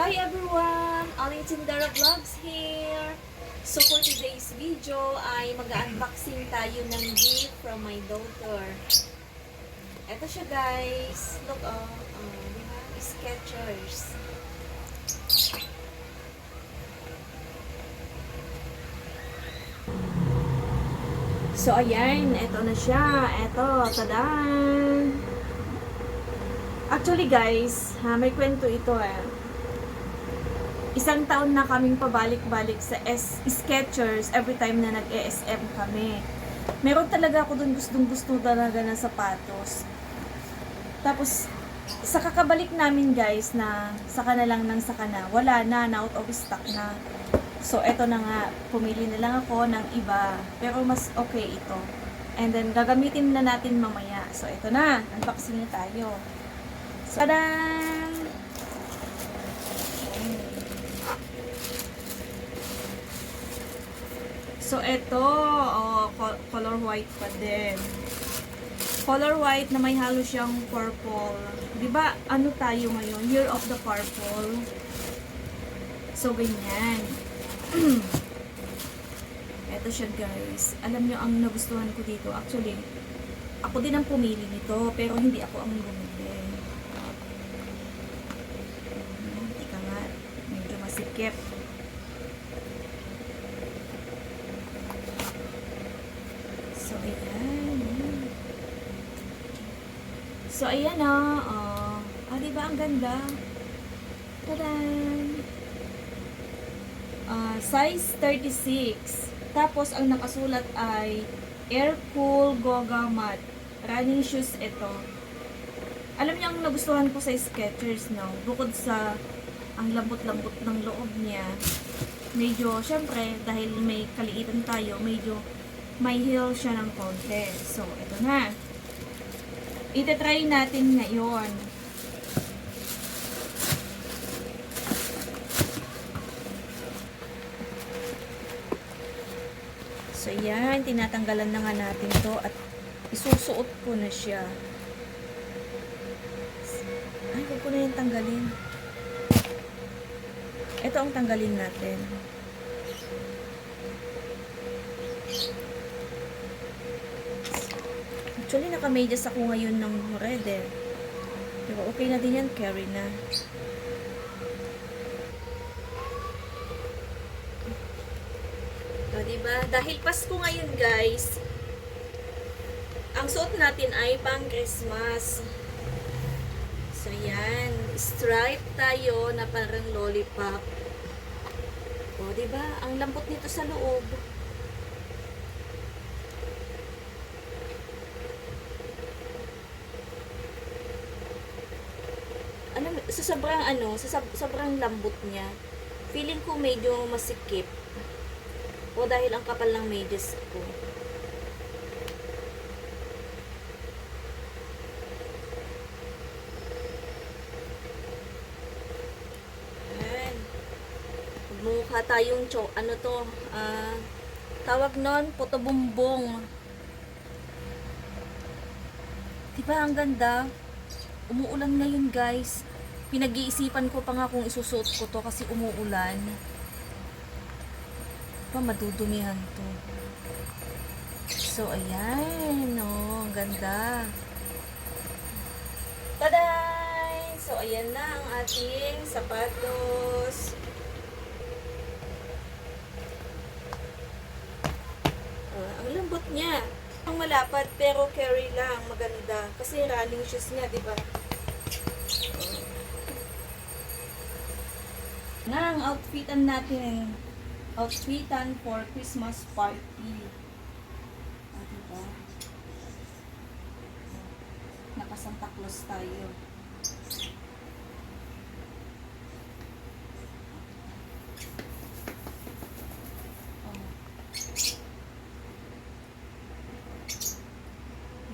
Hi everyone! Aling Tindara Vlogs here! So for today's video ay mag-unboxing tayo ng gift from my daughter. Ito siya guys. Look diba? Skechers. So ayan, ito na siya. Ito, tadan! Actually guys, may kwento ito Isang taon na kaming pabalik-balik sa Skechers every time na nag-ESM kami. Meron talaga ako dun gustong-gusto talaga ng sapatos. Tapos, sa kakabalik namin guys na saka na lang ng saka na, wala na, out of stock na. So, eto na nga, pumili na lang ako ng iba. Pero mas okay ito. And then, gagamitin na natin mamaya. So, eto na, unboxing na tayo. So, tadan! So, ito, color white pa din. Color white na may halo siyang purple. Diba, ano tayo ngayon? Year of the Purple. So, ganyan. Ito siya, guys. Alam nyo, ang nagustuhan ko dito. Actually, ako din ang pumili nito, pero hindi ako ang bumili. Tika nga, medyo masikip. So, ayan. So, ayan diba ang ganda? Tadan! Size 36. Tapos, ang nakasulat ay Air-Cool Goga Mat. Running shoes ito. Alam niyo, ang nagustuhan ko sa Skechers, no? Bukod sa ang lambot-lambot ng loob niya, medyo, syempre, dahil may kaliitan tayo, medyo may heel siya ng konti. So, ito na. Itetry natin ngayon. So, yan. Tinatanggalan na nga natin to at isusuot ko na siya. Ay, huwag ko na yung tanggalin. Ito ang tanggalin natin. Actually, naka-medyas ako ngayon ng red Pero okay na din yan, carry na. O, diba? Dahil Pasko ngayon, guys, ang suot natin ay pang Christmas. So, yan. Stripe tayo na parang lollipop. O, diba? Ang lambot nito sa loob. Sa sobrang lambot niya, feeling ko medyo masikip. O dahil ang kapal ng medyas ko. Ayan. Mukha tayong tawag nun, puto-bumbong. Diba ang ganda? Umuulan ngayon guys. Pinag-iisipan ko pa nga kung isusuot ko to kasi umuulan. Madudumihan to. So, ayan. Ang ganda. Taday! So, ayan na ang ating sapatos. Ang lambot niya. Ang malapad pero carry lang. Maganda. Kasi running shoes niya, diba? Na ang outfitan natin, outfitan for Christmas party. Diba? Naka-Santa Claus tayo.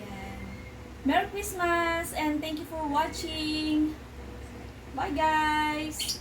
Yan. Merry Christmas and thank you for watching. Bye guys!